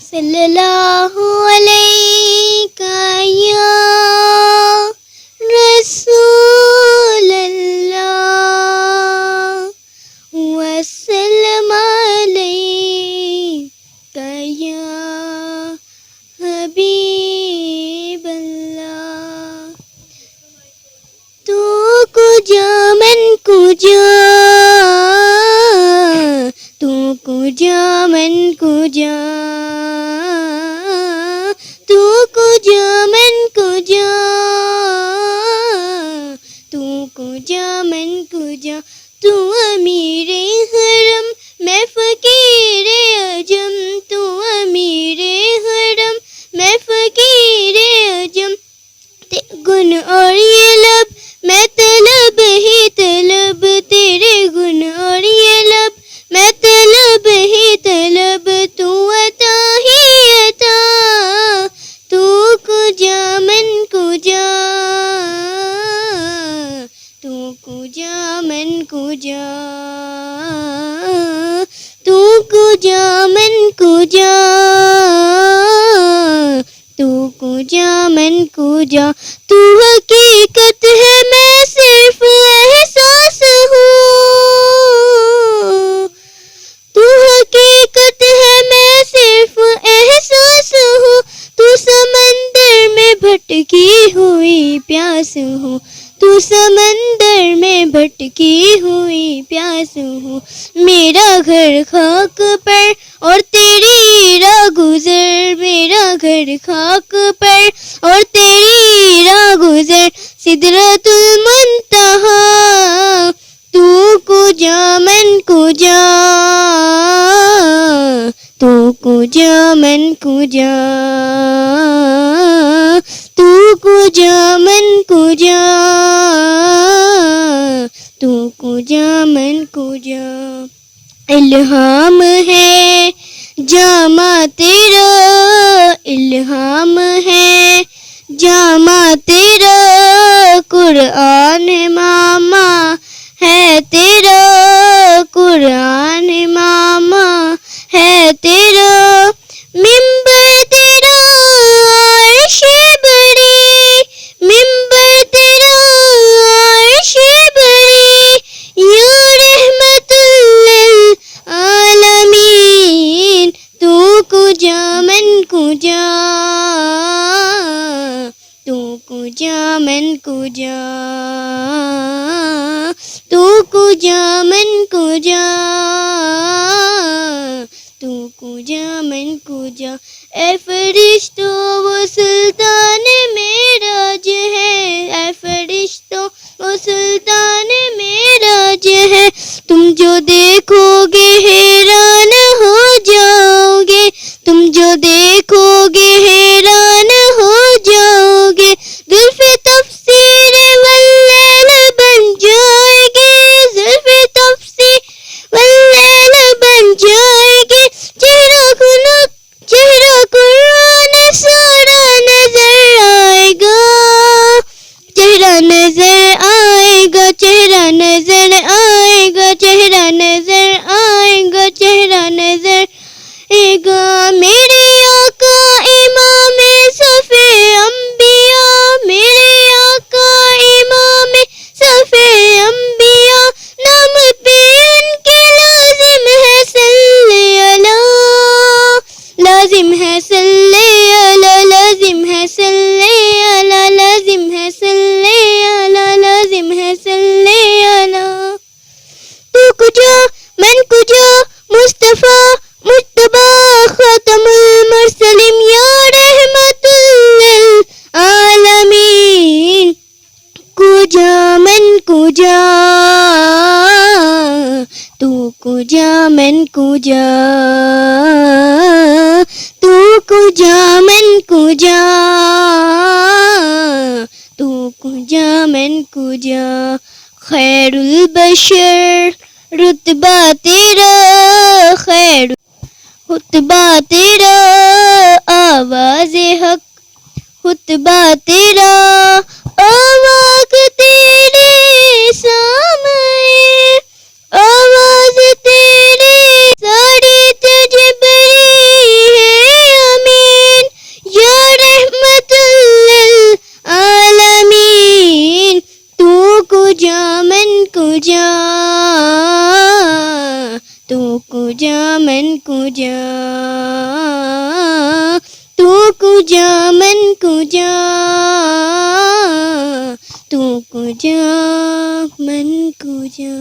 सल्लल्लाहु अलैका या रसूल अल्लाह वसल्लम अलैका या हबीब अल्लाह तू कुजा मन कुजा तू कुजा मन कुजा तू कुजा मन कुजा तू कुजा मन कुजा तू अमीरे हरम मैं फकीरे अजम तू अमीरे हरम मैं फकीरे अजम गुन और ये लब मैं तलब ही तलब तेरे गुन और ये लब मैं तलब ही तलब तू अता ही अता तू कुजा मन कुजा तू कुजा मन कुजा तू कुजा मन कुजा तू कुजा मन कुजा तू हकीकत है मैं सिर्फ एहसास हूँ तू हकीकत है मैं सिर्फ एहसास हूँ तू समंदर में भटकी हुई प्यास हूँ तू समंदर में भटकी हुई प्यास हूँ मेरा घर खाक पर और तेरी राह गुजर मेरा घर खाक पर और तेरी राह गुजर सिदरतुल मुंतहा तू कुजा मन कुजा तू कुजा मन कुजा तू कुजा मन कुजा तू कुजा मन कुजा इल्हाम है जामा तेरा इल्हाम है जामा तेरा कुरान मामा है तेरा कुरान मामा है तेरा मिंबर तेरा अर्श बड़ी मिंबर तेरा अर्श बड़ी या रहमतुल आलमीन तू कुजा मन कुजा तू कुजा मन कुजा तू कुजा मन कुजा तू कुजा मन कुजा ए फरिश्तो वो सुल्तान मेराज है ए फरिश्तो वो सुल्तान मेराज है तुम जो देखोगे हैरान हो जाओगे तुम जो देखोगे हैरान हो जाओगे जुल्फ़े तफसीर वल्लैल बन जाएगी जुल्फ़े तफसीर वल्लैल बन जाएगी चेहरा कुरान सारा नजर आएगा चेहरा नजर आएगा चेहरा नजर आएगा चेहरा नजर आएगा चेहरा नजर आएगा मेरे आका इमाम सफ़े अंबिया मेरे आका इमाम सफ़े अंबिया नाम पे उनके लाजिम है सल्ले अला लाजिम है सल्ले अला लाजिम है सल्ले अला लाजिम है सल्ले अला लाजिम है सल्ले अला तू कुजा मन कुजा मुस्तफा मुज्तबा खातमुल मुरसलीन या रहमतुल आलमीन कुजा मन कुजा तू कुजा मन कुजा तू कुजा मन कुजा तू कुजा جا من کو جا خیر البشر رتبہ تیرا خیر خطبہ تیرا آواز حق خطبہ تیرا آواز تیرے سامنے آواز تیرے ساڑی تجبری ہے امین یا رحمت للعالمین تو کجا من کجا تو کجا من کجا تو کجا من کجا تو کجا من کجا